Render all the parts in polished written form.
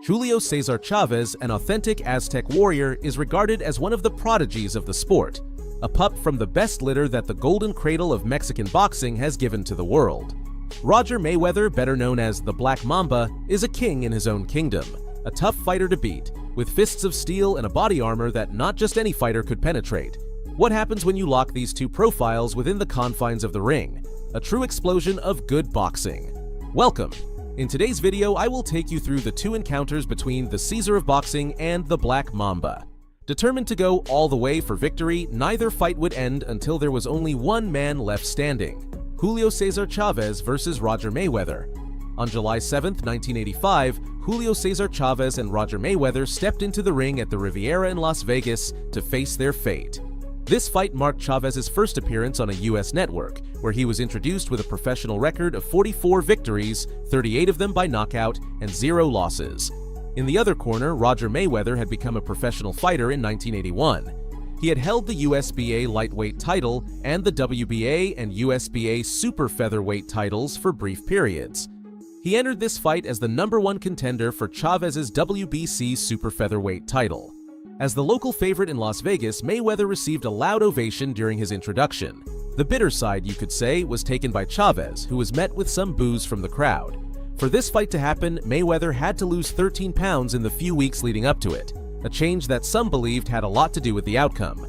Julio Cesar Chavez, an authentic Aztec warrior, is regarded as one of the prodigies of the sport, a pup from the best litter that the golden cradle of Mexican boxing has given to the world. Roger Mayweather, better known as the Black Mamba, is a king in his own kingdom, a tough fighter to beat, with fists of steel and a body armor that not just any fighter could penetrate. What happens when you lock these two profiles within the confines of the ring? A true explosion of good boxing. Welcome! In today's video, I will take you through the two encounters between the Caesar of boxing and the Black Mamba. Determined to go all the way for victory, neither fight would end until there was only one man left standing: Julio Cesar Chavez versus Roger Mayweather. On July 7, 1985, Julio Cesar Chavez and Roger Mayweather stepped into the ring at the Riviera in Las Vegas to face their fate. This fight marked Chavez's first appearance on a US network, where he was introduced with a professional record of 44 victories, 38 of them by knockout, and 0 losses. In the other corner, Roger Mayweather had become a professional fighter in 1981. He had held the USBA lightweight title and the WBA and USBA super featherweight titles for brief periods. He entered this fight as the #1 contender for Chavez's WBC super featherweight title. As the local favorite in Las Vegas, Mayweather received a loud ovation during his introduction. The bitter side, you could say, was taken by Chavez, who was met with some boos from the crowd. For this fight to happen, Mayweather had to lose 13 pounds in the few weeks leading up to it, a change that some believed had a lot to do with the outcome.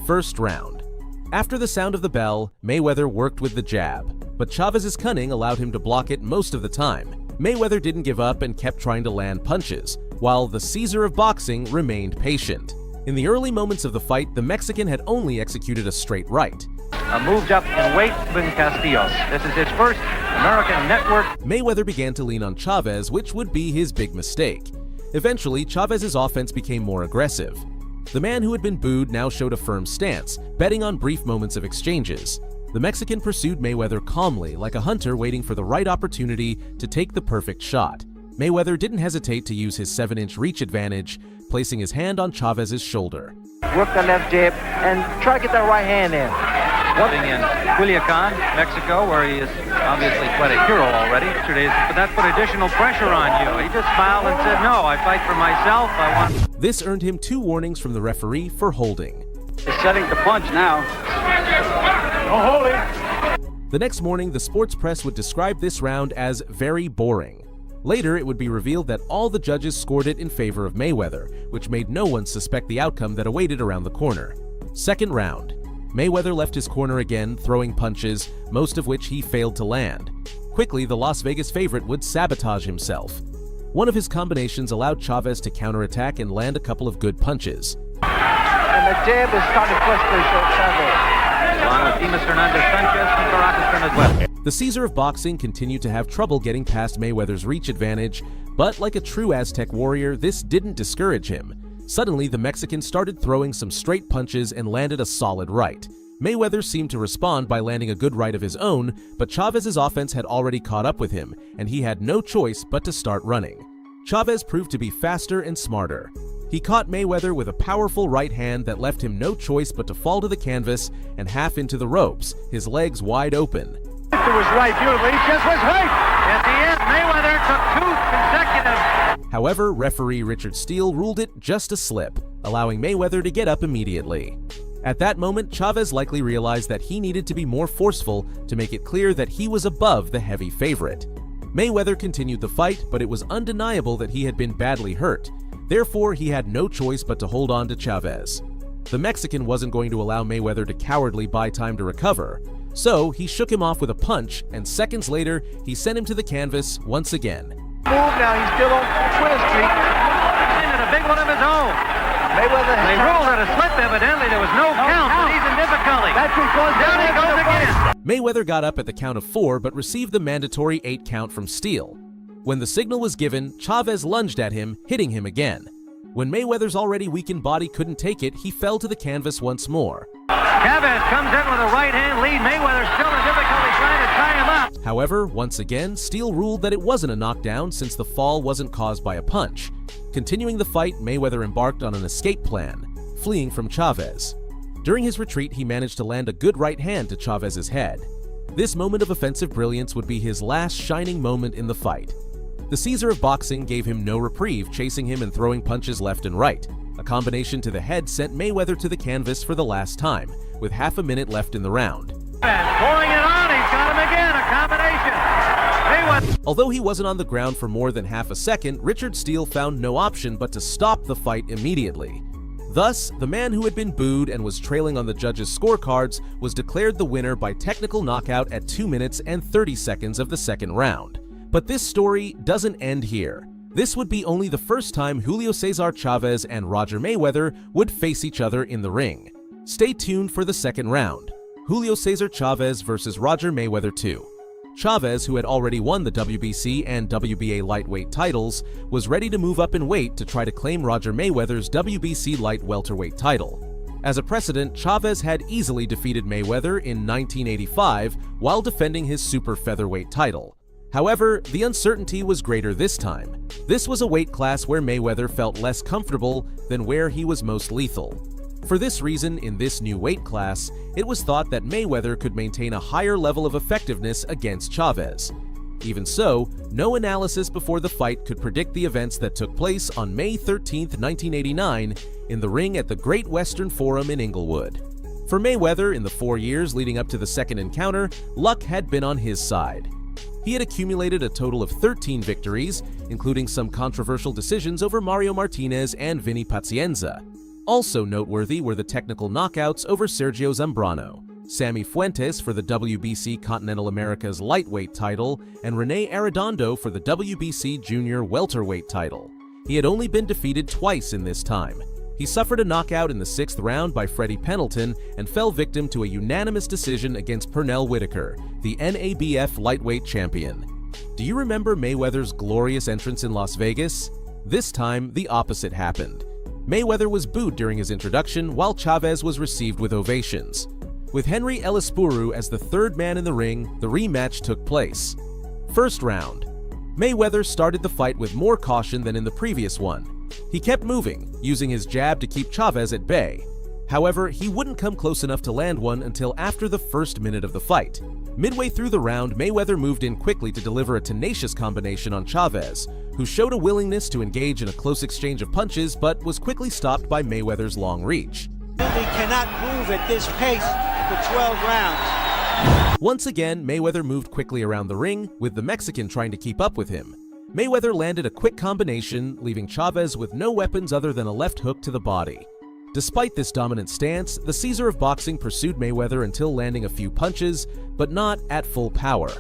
First round. After the sound of the bell, Mayweather worked with the jab, but Chavez's cunning allowed him to block it most of the time. Mayweather didn't give up and kept trying to land punches, while the Caesar of boxing remained patient. In the early moments of the fight, the Mexican had only executed a straight right. Moved up in weight, Ben Castillos. This is his first American network. Mayweather began to lean on Chavez, which would be his big mistake. Eventually, Chavez's offense became more aggressive. The man who had been booed now showed a firm stance, betting on brief moments of exchanges. The Mexican pursued Mayweather calmly, like a hunter waiting for the right opportunity to take the perfect shot. Mayweather didn't hesitate to use his 7-inch reach advantage, placing his hand on Chavez's shoulder. Work the left jab and try to get that right hand in. Living in Culiacan, Mexico, where he is obviously quite a hero already. But that put additional pressure on you. He just smiled and said, "No, I fight for myself. I want." This earned him 2 warnings from the referee for holding. He's setting the punch now. No holding. The next morning, the sports press would describe this round as very boring. Later, it would be revealed that all the judges scored it in favor of Mayweather, which made no one suspect the outcome that awaited around the corner. Second round. Mayweather left his corner again, throwing punches, most of which he failed to land. Quickly, the Las Vegas favorite would sabotage himself. One of his combinations allowed Chavez to counterattack and land a couple of good punches. And the jab is starting to frustrate Chavez. Along with Dimas Hernandez Sanchez and Caracas Venezuela. The Caesar of boxing continued to have trouble getting past Mayweather's reach advantage, but like a true Aztec warrior, this didn't discourage him. Suddenly, the Mexican started throwing some straight punches and landed a solid right. Mayweather seemed to respond by landing a good right of his own, but Chavez's offense had already caught up with him, and he had no choice but to start running. Chavez proved to be faster and smarter. He caught Mayweather with a powerful right hand that left him no choice but to fall to the canvas and half into the ropes, his legs wide open. It was right beautifully, he just was hurt! At the end, Mayweather took 2 consecutive. However, referee Richard Steele ruled it just a slip, allowing Mayweather to get up immediately. At that moment, Chavez likely realized that he needed to be more forceful to make it clear that he was above the heavy favorite. Mayweather continued the fight, but it was undeniable that he had been badly hurt. Therefore, he had no choice but to hold on to Chavez. The Mexican wasn't going to allow Mayweather to cowardly buy time to recover. So, he shook him off with a punch, and seconds later, he sent him to the canvas once again. Move now, he's still on Twitter Street. And a big one of his own. Mayweather has ruled it a slip, evidently. There was no count, and he's in difficulty. Down he goes again. Mayweather got up at the count of 4, but received the mandatory 8 count from Steele. When the signal was given, Chavez lunged at him, hitting him again. When Mayweather's already weakened body couldn't take it, he fell to the canvas once more. Chavez comes in with a right-hand lead. Mayweather still in difficulty trying to tie him up. However, once again, Steele ruled that it wasn't a knockdown since the fall wasn't caused by a punch. Continuing the fight, Mayweather embarked on an escape plan, fleeing from Chavez. During his retreat, he managed to land a good right hand to Chavez's head. This moment of offensive brilliance would be his last shining moment in the fight. The Caesar of boxing gave him no reprieve, chasing him and throwing punches left and right. A combination to the head sent Mayweather to the canvas for the last time, with half a minute left in the round. Pulling it on, he's got him again, a combination. Although he wasn't on the ground for more than half a second, Richard Steele found no option but to stop the fight immediately. Thus, the man who had been booed and was trailing on the judges' scorecards was declared the winner by technical knockout at 2 minutes and 30 seconds of the second round. But this story doesn't end here. This would be only the first time Julio Cesar Chavez and Roger Mayweather would face each other in the ring. Stay tuned for the second round. Julio Cesar Chavez versus Roger Mayweather 2. Chavez, who had already won the WBC and WBA lightweight titles, was ready to move up in weight to try to claim Roger Mayweather's WBC light welterweight title. As a precedent, Chavez had easily defeated Mayweather in 1985 while defending his super featherweight title. However, the uncertainty was greater this time. This was a weight class where Mayweather felt less comfortable than where he was most lethal. For this reason, in this new weight class, it was thought that Mayweather could maintain a higher level of effectiveness against Chavez. Even so, no analysis before the fight could predict the events that took place on May 13, 1989, in the ring at the Great Western Forum in Inglewood. For Mayweather, in the 4 years leading up to the second encounter, luck had been on his side. He had accumulated a total of 13 victories, including some controversial decisions over Mario Martinez and Vinny Pazienza. Also noteworthy were the technical knockouts over Sergio Zambrano, Sammy Fuentes for the WBC Continental Americas lightweight title, and Rene Arredondo for the WBC Junior welterweight title. He had only been defeated twice in this time. He suffered a knockout in the 6th round by Freddie Pendleton and fell victim to a unanimous decision against Pernell Whitaker, the NABF lightweight champion. Do you remember Mayweather's glorious entrance in Las Vegas? This time, the opposite happened. Mayweather was booed during his introduction, while Chavez was received with ovations. With Henry Elispuru as the third man in the ring, the rematch took place. First round. Mayweather started the fight with more caution than in the previous one. He kept moving, using his jab to keep Chavez at bay. However, he wouldn't come close enough to land one until after the first minute of the fight. Midway through the round, Mayweather moved in quickly to deliver a tenacious combination on Chavez, who showed a willingness to engage in a close exchange of punches but was quickly stopped by Mayweather's long reach. He cannot move at this pace for 12 rounds. Once again, Mayweather moved quickly around the ring, with the Mexican trying to keep up with him. Mayweather landed a quick combination, leaving Chavez with no weapons other than a left hook to the body. Despite this dominant stance, the Caesar of boxing pursued Mayweather until landing a few punches, but not at full power.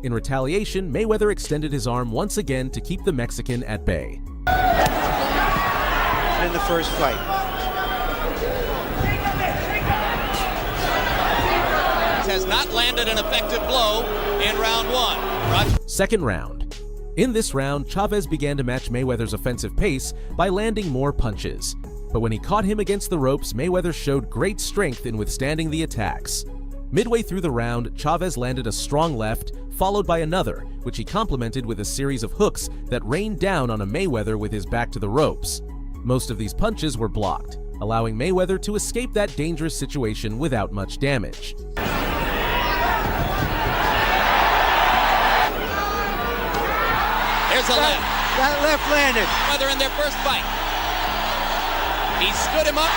In retaliation, Mayweather extended his arm once again to keep the Mexican at bay. In the first fight. Has not landed an effective blow in round one. Second round. In this round, Chavez began to match Mayweather's offensive pace by landing more punches. But when he caught him against the ropes, Mayweather showed great strength in withstanding the attacks. Midway through the round, Chavez landed a strong left, followed by another, which he complemented with a series of hooks that rained down on a Mayweather with his back to the ropes. Most of these punches were blocked, allowing Mayweather to escape that dangerous situation without much damage. Here's a left. That left landed. Whether in their first fight. He stood him up.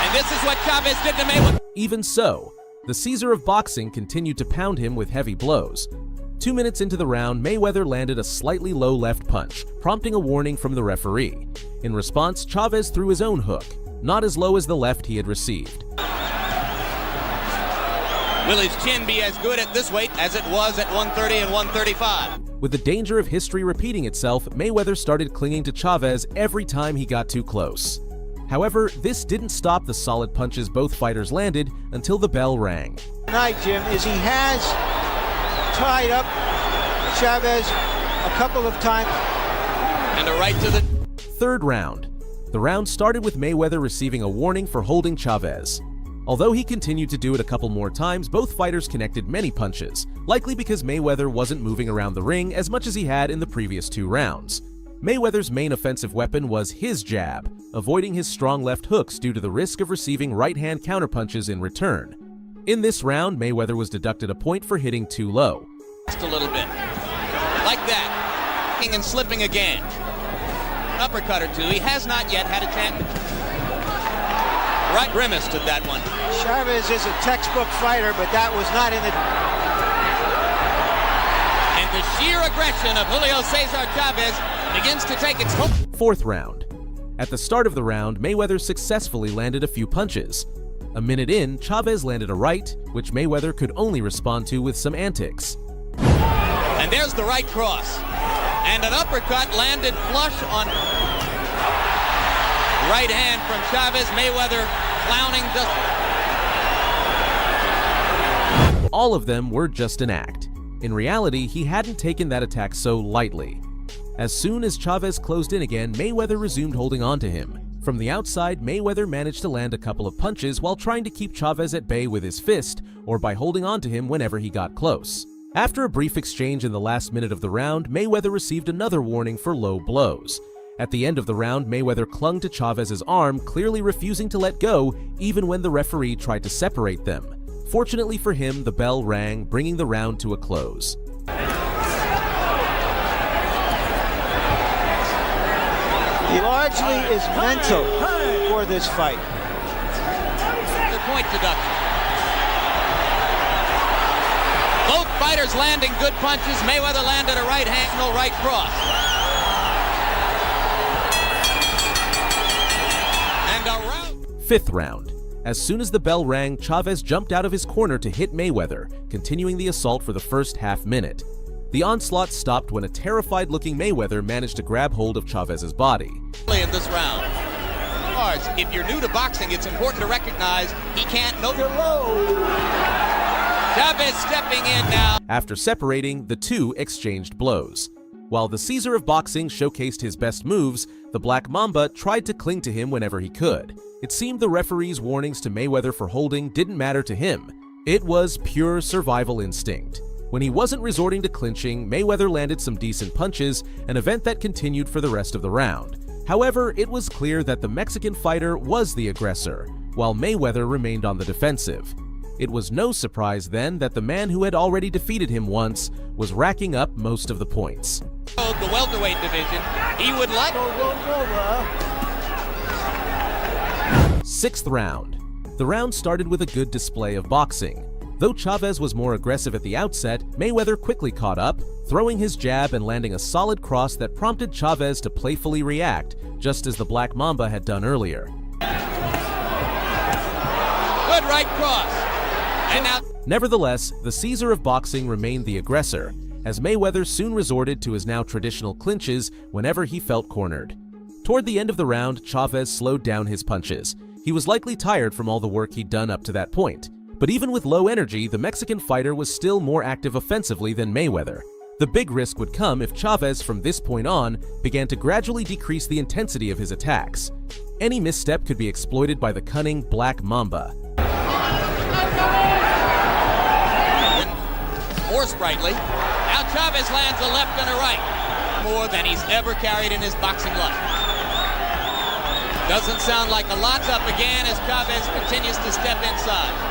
And this is what Chavez did to Mayweather. Even so, the Caesar of boxing continued to pound him with heavy blows. 2 minutes into the round, Mayweather landed a slightly low left punch, prompting a warning from the referee. In response, Chavez threw his own hook, not as low as the left he had received. Will his chin be as good at this weight as it was at 130 and 135? With the danger of history repeating itself, Mayweather started clinging to Chavez every time he got too close. However, this didn't stop the solid punches both fighters landed until the bell rang. Tonight, Jim, is he has tied up Chavez a couple of times. And a right to the Third round. The round started with Mayweather receiving a warning for holding Chavez. Although he continued to do it a couple more times, both fighters connected many punches, likely because Mayweather wasn't moving around the ring as much as he had in the previous 2 rounds. Mayweather's main offensive weapon was his jab, avoiding his strong left hooks due to the risk of receiving right-hand counterpunches in return. In this round, Mayweather was deducted a point for hitting too low. just a little bit. Like that. ducking and slipping again. An uppercut or two. He has not yet had a chance. Right, grimaced at that one. Chavez is a textbook fighter, but that was not in the... And the sheer aggression of Julio Cesar Chavez begins to take its... Fourth round. At the start of the round, Mayweather successfully landed a few punches. A minute in, Chavez landed a right, which Mayweather could only respond to with some antics. And there's the right cross. And an uppercut landed flush on right hand from Chavez. Mayweather clowning just... All of them were just an act. In reality, he hadn't taken that attack so lightly. As soon as Chavez closed in again, Mayweather resumed holding on to him. From the outside, Mayweather managed to land a couple of punches while trying to keep Chavez at bay with his fist or by holding on to him whenever he got close. After a brief exchange in the last minute of the round, Mayweather received another warning for low blows. At the end of the round, Mayweather clung to Chavez's arm, clearly refusing to let go even when the referee tried to separate them. Fortunately for him, the bell rang, bringing the round to a close. Largely is mental for this fight. The point deduction. Both fighters landing good punches. Mayweather landed a right hand, no right cross. And a round. Fifth round. As soon as the bell rang, Chavez jumped out of his corner to hit Mayweather, continuing the assault for the first half minute. The onslaught stopped when a terrified-looking Mayweather managed to grab hold of Chavez's body. In this round. Of course, if you're new to boxing, it's important to recognize he can't know you're low. Chavez stepping in now. After separating, the two exchanged blows. While the Caesar of boxing showcased his best moves, the Black Mamba tried to cling to him whenever he could. It seemed the referee's warnings to Mayweather for holding didn't matter to him. It was pure survival instinct. When he wasn't resorting to clinching, Mayweather landed some decent punches, an event that continued for the rest of the round. However, it was clear that the Mexican fighter was the aggressor, while Mayweather remained on the defensive. It was no surprise then that the man who had already defeated him once was racking up most of the points. The welterweight division, he would like... Sixth round. The round started with a good display of boxing. Though Chavez was more aggressive at the outset, Mayweather quickly caught up, throwing his jab and landing a solid cross that prompted Chavez to playfully react, just as the Black Mamba had done earlier. Good right cross. And now... Nevertheless, the Caesar of boxing remained the aggressor, as Mayweather soon resorted to his now traditional clinches whenever he felt cornered. Toward the end of the round, Chavez slowed down his punches. He was likely tired from all the work he'd done up to that point. But even with low energy, the Mexican fighter was still more active offensively than Mayweather. The big risk would come if Chavez, from this point on, began to gradually decrease the intensity of his attacks. Any misstep could be exploited by the cunning Black Mamba. More sprightly. Now Chavez lands a left and a right. More than he's ever carried in his boxing life. Doesn't sound like a lot's up again as Chavez continues to step inside.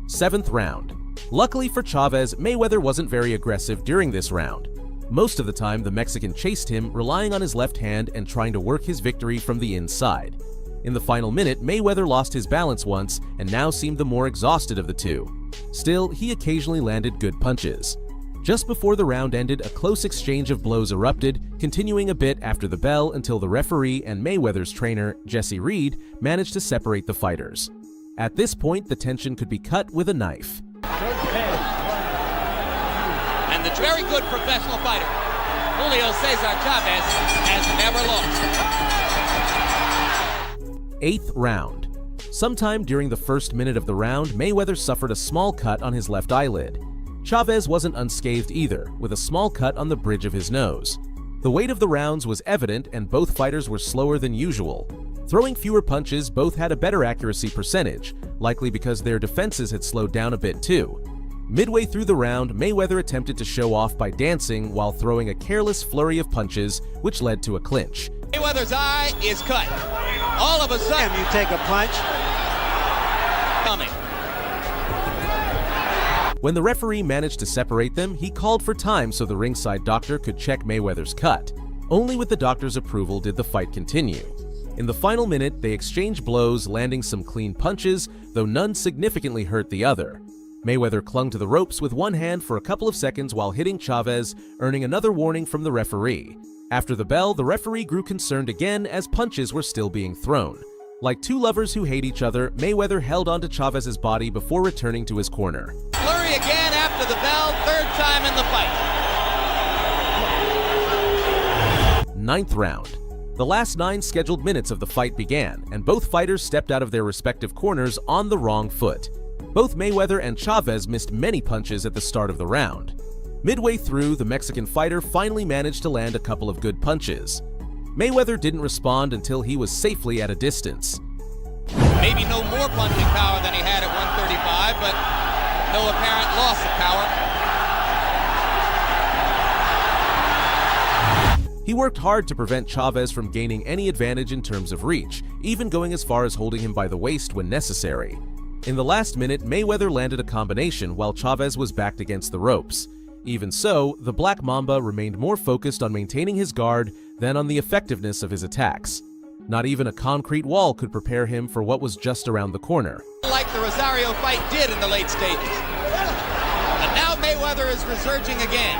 Seventh round. Luckily for Chavez, Mayweather wasn't very aggressive during this round. Most of the time, the Mexican chased him, relying on his left hand and trying to work his victory from the inside. In the final minute, Mayweather lost his balance once and now seemed the more exhausted of the two. Still, he occasionally landed good punches. Just before the round ended, a close exchange of blows erupted, continuing a bit after the bell until the referee and Mayweather's trainer, Jesse Reed, managed to separate the fighters. At this point, the tension could be cut with a knife. And the very good professional fighter, Julio Cesar Chavez, has never lost. Eighth round. Sometime during the first minute of the round, Mayweather suffered a small cut on his left eyelid. Chavez wasn't unscathed either, with a small cut on the bridge of his nose. The weight of the rounds was evident and both fighters were slower than usual. Throwing fewer punches, both had a better accuracy percentage, likely because their defenses had slowed down a bit too. Midway through the round, Mayweather attempted to show off by dancing while throwing a careless flurry of punches, which led to a clinch. Mayweather's eye is cut. All of a sudden, You take a punch. coming. When the referee managed to separate them, he called for time so the ringside doctor could check Mayweather's cut. Only with the doctor's approval did the fight continue. In the final minute, they exchanged blows, landing some clean punches, though none significantly hurt the other. Mayweather clung to the ropes with one hand for a couple of seconds while hitting Chavez, earning another warning from the referee. After the bell, the referee grew concerned again as punches were still being thrown. Like two lovers who hate each other, Mayweather held onto Chavez's body before returning to his corner. Flurry again after the bell, third time in the fight. Ninth round. The last 9 scheduled minutes of the fight began, and both fighters stepped out of their respective corners on the wrong foot. Both Mayweather and Chavez missed many punches at the start of the round. Midway through, the Mexican fighter finally managed to land a couple of good punches. Mayweather didn't respond until he was safely at a distance. Maybe no more punching power than he had at 135, but no apparent loss of power. He worked hard to prevent Chavez from gaining any advantage in terms of reach, even going as far as holding him by the waist when necessary. In the last minute, Mayweather landed a combination while Chavez was backed against the ropes. Even so, the Black Mamba remained more focused on maintaining his guard than on the effectiveness of his attacks. Not even a concrete wall could prepare him for what was just around the corner. Like the Rosario fight did in the late stages. And now Mayweather is resurging again.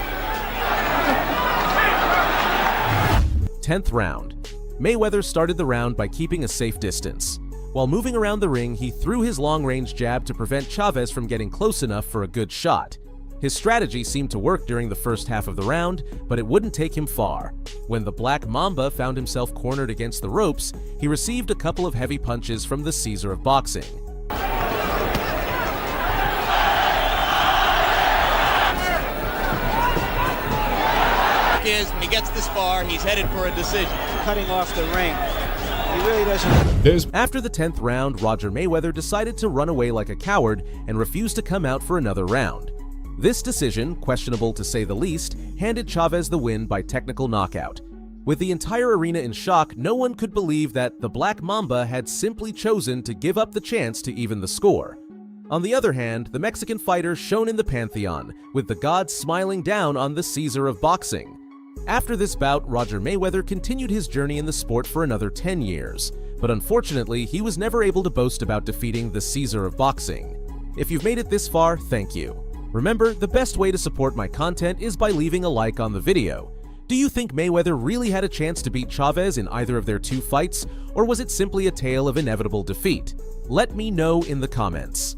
10th round. Mayweather started the round by keeping a safe distance. While moving around the ring, he threw his long-range jab to prevent Chavez from getting close enough for a good shot. His strategy seemed to work during the first half of the round, but it wouldn't take him far. When the Black Mamba found himself cornered against the ropes, he received a couple of heavy punches from the Caesar of boxing. When he gets this far, he's headed for a decision. Cutting off the ring. He really doesn't. After the 10th round, Roger Mayweather decided to run away like a coward and refused to come out for another round. This decision, questionable to say the least, handed Chavez the win by technical knockout. With the entire arena in shock, no one could believe that the Black Mamba had simply chosen to give up the chance to even the score. On the other hand, the Mexican fighter shone in the pantheon, with the gods smiling down on the Caesar of boxing. After this bout, Roger Mayweather continued his journey in the sport for another 10 years, but unfortunately, he was never able to boast about defeating the Caesar of boxing. If you've made it this far, thank you. Remember, the best way to support my content is by leaving a like on the video. Do you think Mayweather really had a chance to beat Chavez in either of their 2 fights, or was it simply a tale of inevitable defeat? Let me know in the comments.